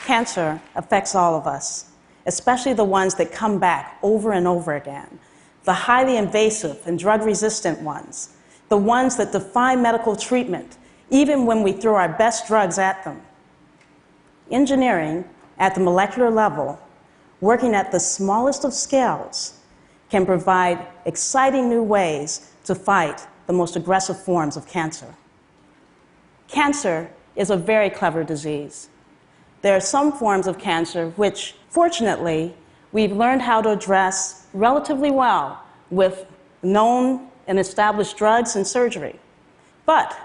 Cancer affects all of us, especially the ones that come back over and over again, the highly invasive and drug-resistant ones, the ones that defy medical treatment, even when we throw our best drugs at them. Engineering at the molecular level, working at the smallest of scales, can provide exciting new ways to fight the most aggressive forms of cancer. Cancer is a very clever disease. There are some forms of cancer which, fortunately, we've learned how to address relatively well with known and established drugs and surgery. But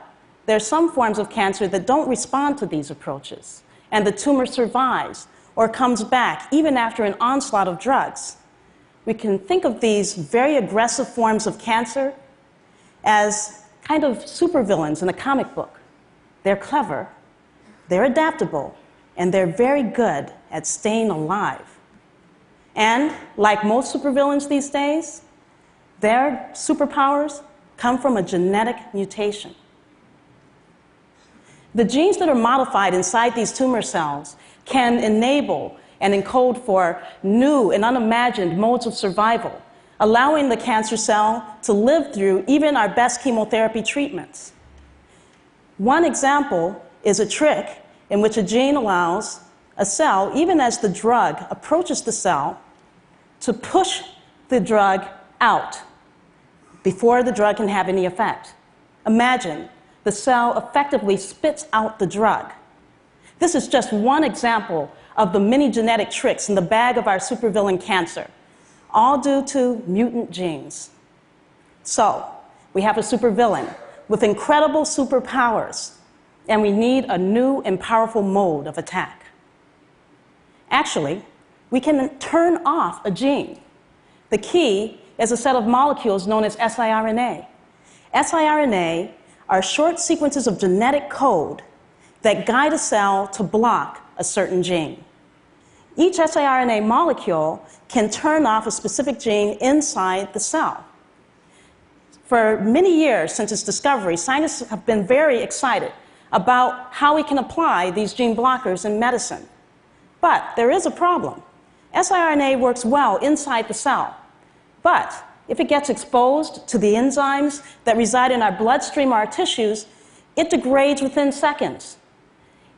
there are some forms of cancer that don't respond to these approaches, and the tumor survives or comes back even after an onslaught of drugs. We can think of these very aggressive forms of cancer as kind of supervillains in a comic book. They're clever, they're adaptable, and they're very good at staying alive. And like most supervillains these days, their superpowers come from a genetic mutation. The genes that are modified inside these tumor cells can enable and encode for new and unimagined modes of survival, allowing the cancer cell to live through even our best chemotherapy treatments. One example is a trick in which a gene allows a cell, even as the drug approaches the cell, to push the drug out before the drug can have any effect. Imagine the cell effectively spits out the drug. This is just one example of the many genetic tricks in the bag of our supervillain cancer, all due to mutant genes. So, we have a supervillain with incredible superpowers, and we need a new and powerful mode of attack. Actually, we can turn off a gene. The key is a set of molecules known as siRNA. siRNA are short sequences of genetic code that guide a cell to block a certain gene. Each siRNA molecule can turn off a specific gene inside the cell. For many years since its discovery, scientists have been very excited about how we can apply these gene blockers in medicine. But there is a problem. siRNA works well inside the cell, but if it gets exposed to the enzymes that reside in our bloodstream or our tissues, it degrades within seconds.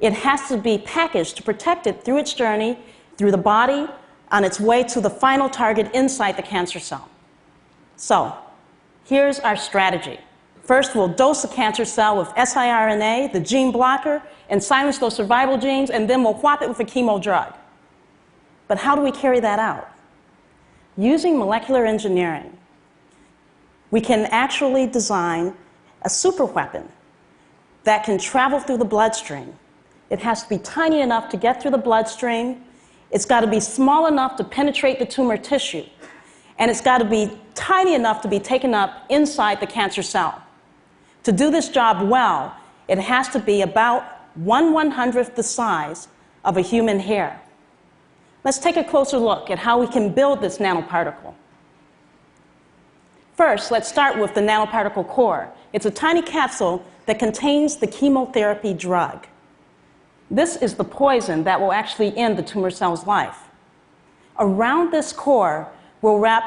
It has to be packaged to protect it through its journey, through the body, on its way to the final target inside the cancer cell. So, here's our strategy. First, we'll dose the cancer cell with siRNA, the gene blocker, and silence those survival genes, and then we'll whop it with a chemo drug. But how do we carry that out? Using molecular engineering, we can actually design a superweapon that can travel through the bloodstream. It has to be tiny enough to get through the bloodstream. It's got to be small enough to penetrate the tumor tissue. And it's got to be tiny enough to be taken up inside the cancer cell. To do this job well, it has to be about 1/100th the size of a human hair. Let's take a closer look at how we can build this nanoparticle. First, let's start with the nanoparticle core. It's a tiny capsule that contains the chemotherapy drug. This is the poison that will actually end the tumor cell's life. Around this core, we'll wrap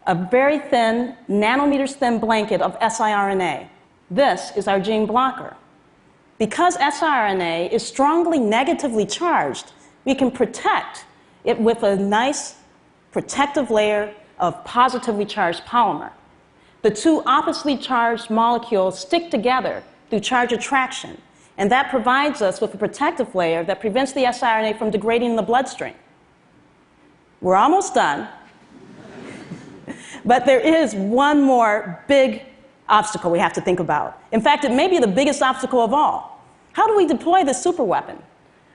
a very thin, nanometers thin blanket of siRNA. This is our gene blocker. Because siRNA is strongly negatively charged, we can protect it with a nice protective layer of positively charged polymer. The two oppositely charged molecules stick together through charge attraction, and that provides us with a protective layer that prevents the siRNA from degrading in the bloodstream. We're almost done, but there is one more big obstacle we have to think about. In fact, it may be the biggest obstacle of all. How do we deploy this superweapon?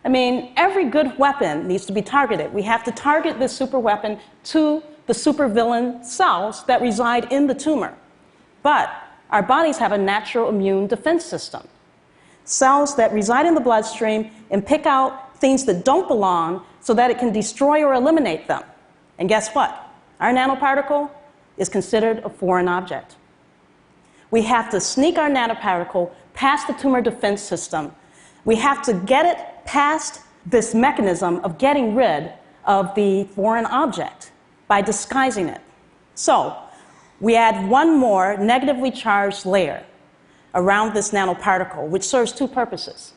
I mean, every good weapon needs to be targeted. We have to target this superweapon to the supervillain cells that reside in the tumor. But our bodies have a natural immune defense system. Cells that reside in the bloodstream and pick out things that don't belong so that it can destroy or eliminate them. And guess what? Our nanoparticle is considered a foreign object. We have to sneak our nanoparticle past the tumor defense system. We have to get it past this mechanism of getting rid of the foreign object by disguising it. So we add one more negatively charged layer around this nanoparticle, which serves two purposes.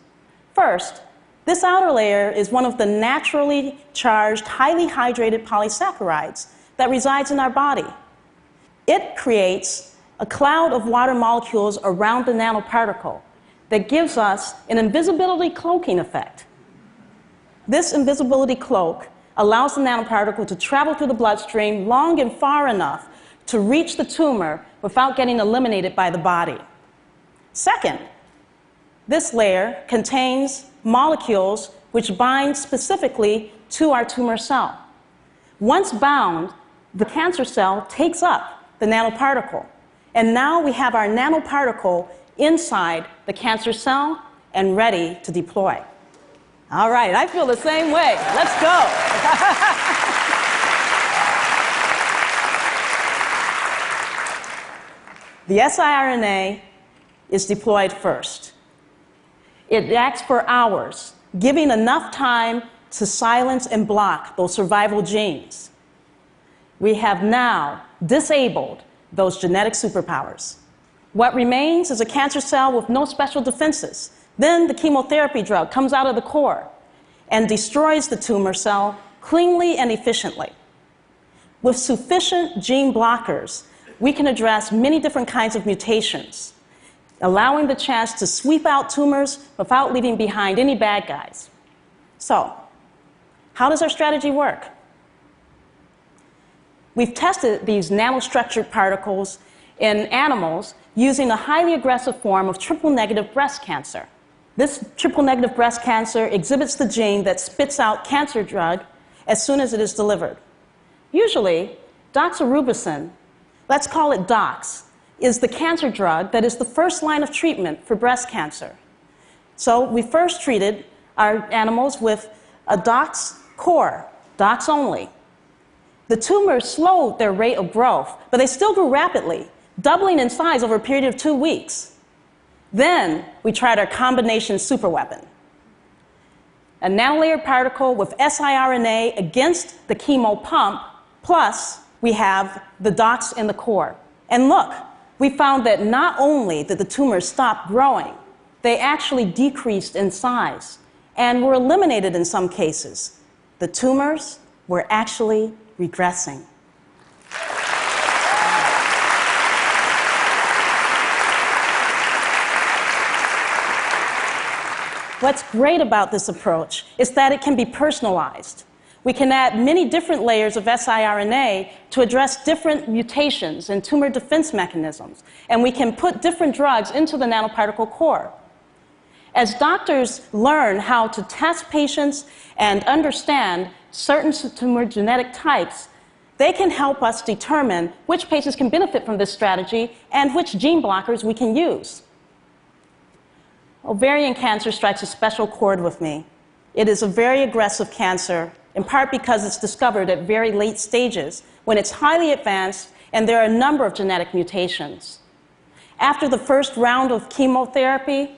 First, this outer layer is one of the naturally charged, highly hydrated polysaccharides that resides in our body. It creates a cloud of water molecules around the nanoparticle that gives us an invisibility cloaking effect. This invisibility cloak allows the nanoparticle to travel through the bloodstream long and far enough to reach the tumor without getting eliminated by the body. Second, this layer contains molecules which bind specifically to our tumor cell. Once bound, the cancer cell takes up the nanoparticle, and now we have our nanoparticle inside the cancer cell and ready to deploy. All right, I feel the same way. Let's go. The siRNA is deployed first. It acts for hours, giving enough time to silence and block those survival genes. We have now disabled those genetic superpowers. What remains is a cancer cell with no special defenses. Then the chemotherapy drug comes out of the core and destroys the tumor cell cleanly and efficiently. With sufficient gene blockers, we can address many different kinds of mutations, allowing the chance to sweep out tumors without leaving behind any bad guys. So, how does our strategy work? We've tested these nanostructured particles in animals using a highly aggressive form of triple-negative breast cancer. This triple-negative breast cancer exhibits the gene that spits out cancer drug as soon as it is delivered. Usually, doxorubicin, let's call it DOX, is the cancer drug that is the first line of treatment for breast cancer. So we first treated our animals with a DOX core, DOX only. The tumors slowed their rate of growth, but they still grew rapidly, doubling in size over a period of 2 weeks. Then we tried our combination superweapon, a nanolayered particle with siRNA against the chemo pump, plus we have the DOX in the core. And look, we found that not only did the tumors stop growing, they actually decreased in size and were eliminated in some cases. The tumors were actually regressing. What's great about this approach is that it can be personalized. We can add many different layers of siRNA to address different mutations and tumor defense mechanisms, and we can put different drugs into the nanoparticle core. As doctors learn how to test patients and understand certain tumor genetic types, they can help us determine which patients can benefit from this strategy and which gene blockers we can use. Ovarian cancer strikes a special chord with me. It is a very aggressive cancer, in part because it's discovered at very late stages, when it's highly advanced and there are a number of genetic mutations. After the first round of chemotherapy,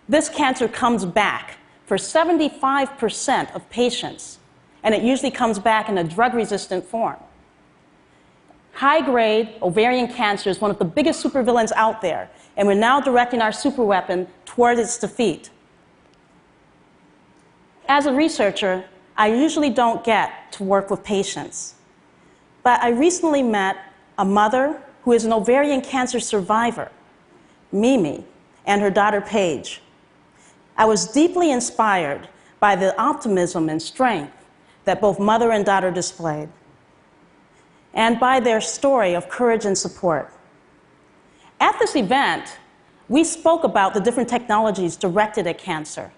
this cancer comes back for 75% of patients, and it usually comes back in a drug-resistant form. High-grade ovarian cancer is one of the biggest supervillains out there, and we're now directing our superweapon toward its defeat. As a researcher, I usually don't get to work with patients, but I recently met a mother who is an ovarian cancer survivor, Mimi, and her daughter Paige. I was deeply inspired by the optimism and strength that both mother and daughter displayed, and by their story of courage and support. At this event, we spoke about the different technologies directed at cancer.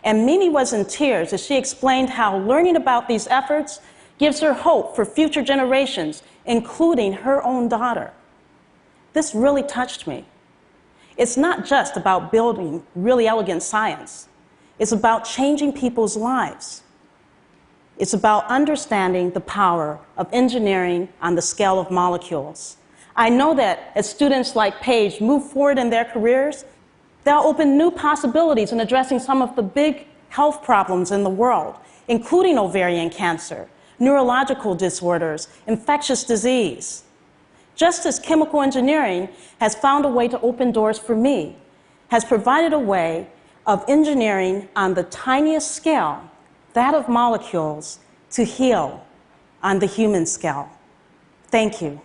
And Mimi was in tears as she explained how learning about these efforts gives her hope for future generations, including her own daughter. This really touched me. It's not just about building really elegant science. It's about changing people's lives. It's about understanding the power of engineering on the scale of molecules. I know that as students like Paige move forward in their careers, they'll open new possibilities in addressing some of the big health problems in the world, including ovarian cancer, neurological disorders, infectious disease. Just as chemical engineering has found a way to open doors for me, has provided a way of engineering on the tiniest scale, that of molecules, to heal on the human scale. Thank you.